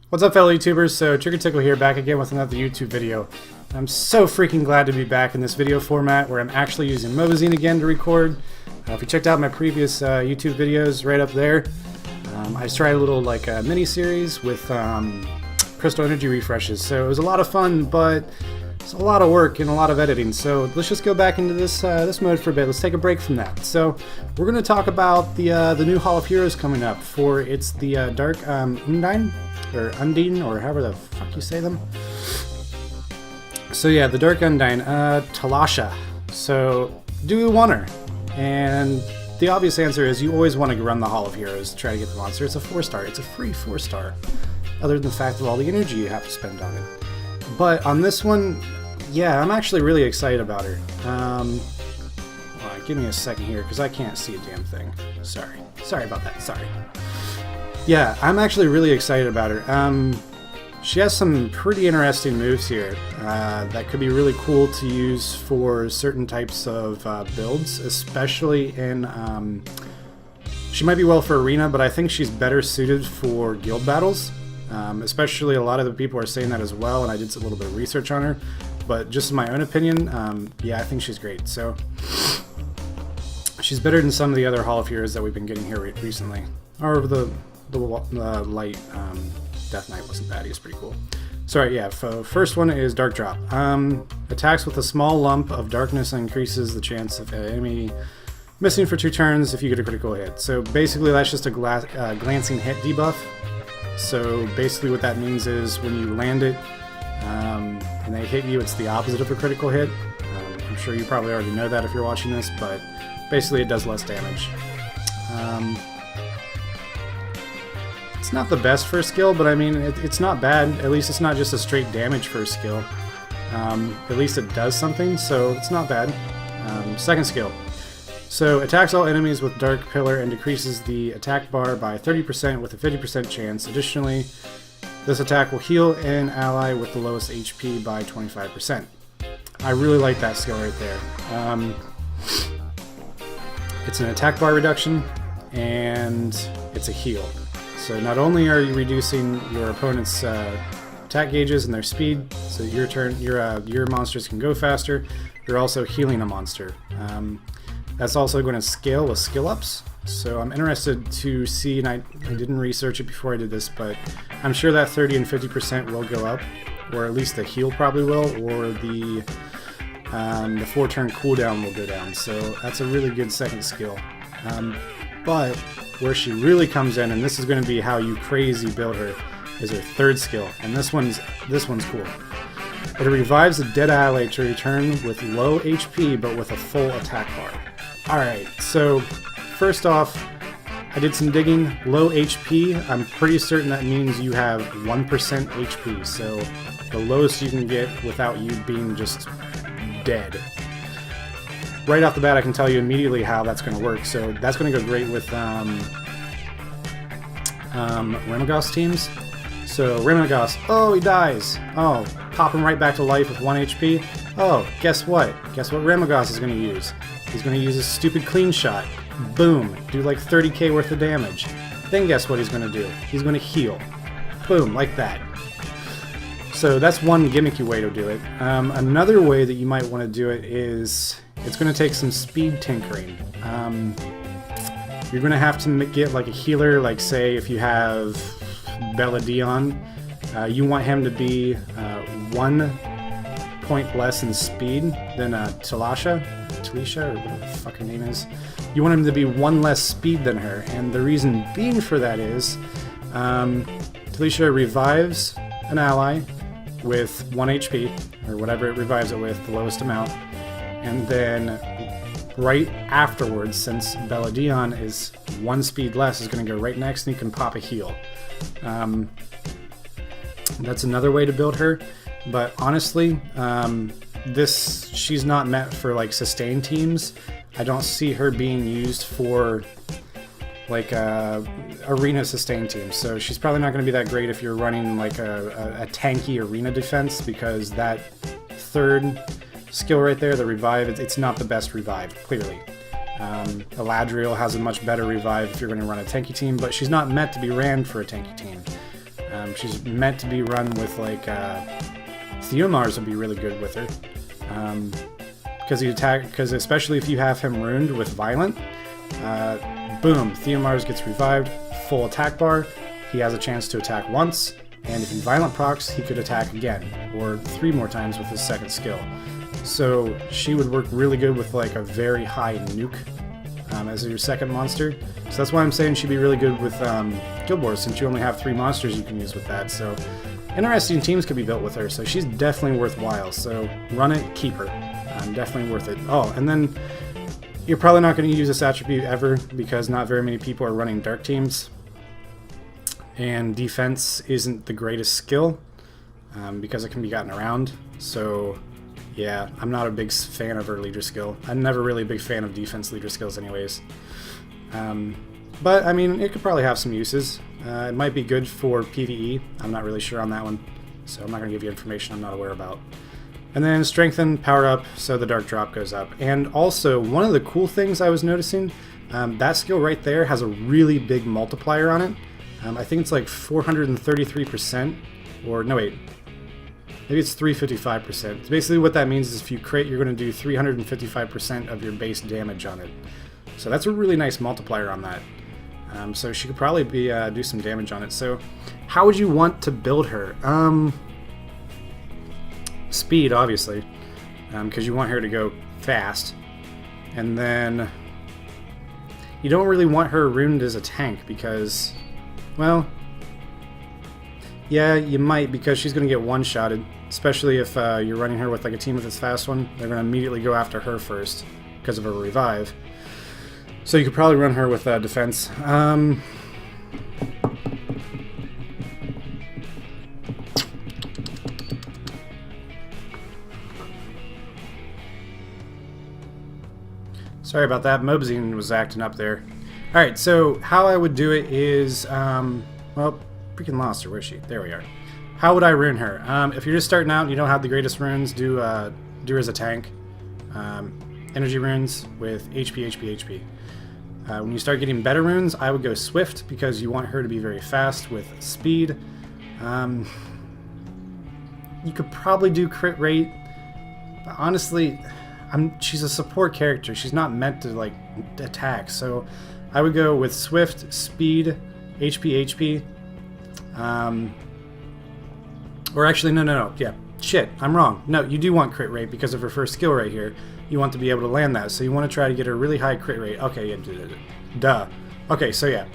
What's up, fellow YouTubers? So Trigger Tickle here, back again with another YouTube video. I'm so freaking glad to be back in this video format where I'm actually using Mobazine again to record. If you checked out my previous YouTube videos right up there, I tried a little mini series with crystal energy refreshes. So it was a lot of fun, but it's a lot of work and a lot of editing. So let's just go back into this mode for a bit. Let's take a break from that. So we're going to talk about the new Hall of Heroes coming up. It's the Dark Undine, or Undine, or however the fuck you say them. So yeah, the Dark Undine, Talasha. So do you want her? And the obvious answer is you always want to run the Hall of Heroes to try to get the monster. It's a 4-star. It's a free 4-star. Other than the fact of all the energy you have to spend on it. But on this one, yeah, I'm actually really excited about her. Give me a second here, because I can't see a damn thing. Sorry about that, sorry. Yeah, I'm actually really excited about her. She has some pretty interesting moves here that could be really cool to use for certain types of builds, especially in... she might be well for arena, but I think she's better suited for guild battles. Especially a lot of the people are saying that as well, and I did a little bit of research on her. But just in my own opinion, yeah, I think she's great. So she's better than some of the other Hall of Heroes that we've been getting here recently. Or the light Death Knight wasn't bad. He was pretty cool. Sorry, yeah. First one is Dark Drop. Attacks with a small lump of darkness and increases the chance of an enemy missing for 2 turns if you get a critical hit. So basically, that's just a glancing hit debuff. So basically what that means is when you land it and they hit you, it's the opposite of a critical hit. I'm sure you probably already know that if you're watching this, but basically it does less damage. It's not the best first skill, but I mean, it's not bad. At least it's not just a straight damage first skill. At least it does something, so it's not bad. Second skill. So, attacks all enemies with Dark Pillar and decreases the attack bar by 30% with a 50% chance. Additionally, this attack will heal an ally with the lowest HP by 25%. I really like that skill right there. It's an attack bar reduction, and it's a heal. So not only are you reducing your opponent's attack gauges and their speed, so your monsters can go faster, you're also healing a monster. That's also going to scale with skill ups, so I'm interested to see, and I didn't research it before I did this, but I'm sure that 30 and 50% will go up, or at least the heal probably will, or the 4-turn cooldown will go down, so that's a really good second skill. But where she really comes in, and this is going to be how you crazy build her, is her third skill, and this one's cool. It revives a dead ally to return with low HP but with a full attack bar. Alright, so first off, I did some digging. Low HP, I'm pretty certain that means you have 1% HP, so the lowest you can get without you being just dead. Right off the bat, I can tell you immediately how that's going to work. So that's going to go great with Remagos teams. So Remagos, oh, he dies. Oh, pop him right back to life with 1 HP. Oh, guess what? Guess what Remagos is going to use? He's going to use a stupid clean shot. Boom, do like 30k worth of damage. Then guess what he's going to do? He's going to heal. Boom, like that. So that's one gimmicky way to do it. Another way that you might want to do it is it's going to take some speed tinkering. You're going to have to get like a healer, like say if you have Belladon, you want him to be 1 point less in speed than Talasha, or whatever the fuck her name is. You want him to be 1 less speed than her, and the reason being for that is Talasha revives an ally with 1 HP, or whatever it revives it with, the lowest amount, and then right afterwards, since Belladon is 1 speed less, is going to go right next and you can pop a heal. That's another way to build her, but honestly, she's not meant for like sustain teams. I don't see her being used for like arena sustain teams, so she's probably not going to be that great if you're running like a tanky arena defense, because that third skill right there, the revive, it's not the best revive, clearly. Eladriel has a much better revive if you're going to run a tanky team, but she's not meant to be ran for a tanky team. She's meant to be run with like Theomars would be really good with her, because especially if you have him runed with Violent, boom, Theomars gets revived, full attack bar. He has a chance to attack once, and if he Violent procs, he could attack again, or 3 more times with his second skill. So she would work really good with like a very high nuke as your second monster. So that's why I'm saying she'd be really good with Guild Wars, since you only have 3 monsters you can use with that. So interesting teams could be built with her, so she's definitely worthwhile. So run it, keep her. Definitely worth it. Oh, and then you're probably not going to use this attribute ever, because not very many people are running dark teams. And defense isn't the greatest skill, because it can be gotten around. So yeah, I'm not a big fan of her leader skill. I'm never really a big fan of defense leader skills anyways. But I mean, it could probably have some uses. It might be good for PvE. I'm not really sure on that one, so I'm not going to give you information I'm not aware about. And then strengthen, power up, so the dark drop goes up. And also, one of the cool things I was noticing, that skill right there has a really big multiplier on it. I think it's like 433%, or no wait, maybe it's 355%. Basically what that means is if you crit, you're going to do 355% of your base damage on it. So that's a really nice multiplier on that. So she could probably be do some damage on it. So how would you want to build her? Speed, obviously, because you want her to go fast. And then you don't really want her ruined as a tank because, well, yeah, you might, because she's going to get one-shotted, especially if you're running her with like a team with this fast one. They're going to immediately go after her first because of her revive. So you could probably run her with defense. Sorry about that, Mobzine was acting up there. Alright, so how I would do it is, well, freaking lost her, where's she? There we are. How would I rune her? If you're just starting out and you don't have the greatest runes, do her as a tank. Energy runes with HP, HP, HP. When you start getting better runes, I would go Swift, because you want her to be very fast with speed. You could probably do crit rate, but honestly, she's a support character. She's not meant to like attack, so I would go with Swift, Speed, HP, HP. Or actually, no. Yeah, shit, I'm wrong. No, you do want crit rate because of her first skill right here. You want to be able to land that, so you want to try to get a really high crit rate. Okay, yeah, duh. Okay, so yeah.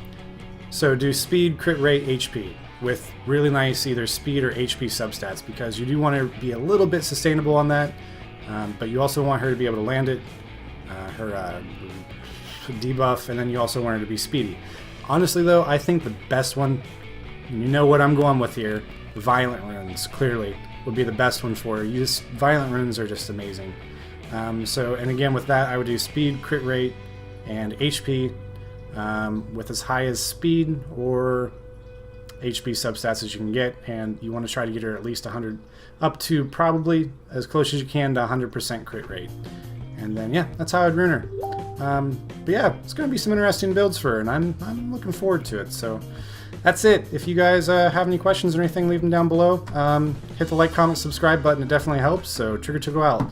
So do Speed, crit rate, HP with really nice either Speed or HP substats, because you do want to be a little bit sustainable on that. But you also want her to be able to land it, her debuff, and then you also want her to be speedy. Honestly though, I think the best one, you know what I'm going with here, Violent runes, clearly, would be the best one for her. Violent runes are just amazing. So, and again with that, I would do speed, crit rate, and HP, with as high as speed or HP substats as you can get, and you want to try to get her at least 100, up to probably as close as you can to 100% crit rate. And then yeah, that's how I'd rune her. But yeah, it's going to be some interesting builds for her, and I'm looking forward to it. So that's it. If you guys have any questions or anything, leave them down below. Hit the like, comment, subscribe button. It definitely helps. So Trigger to go out.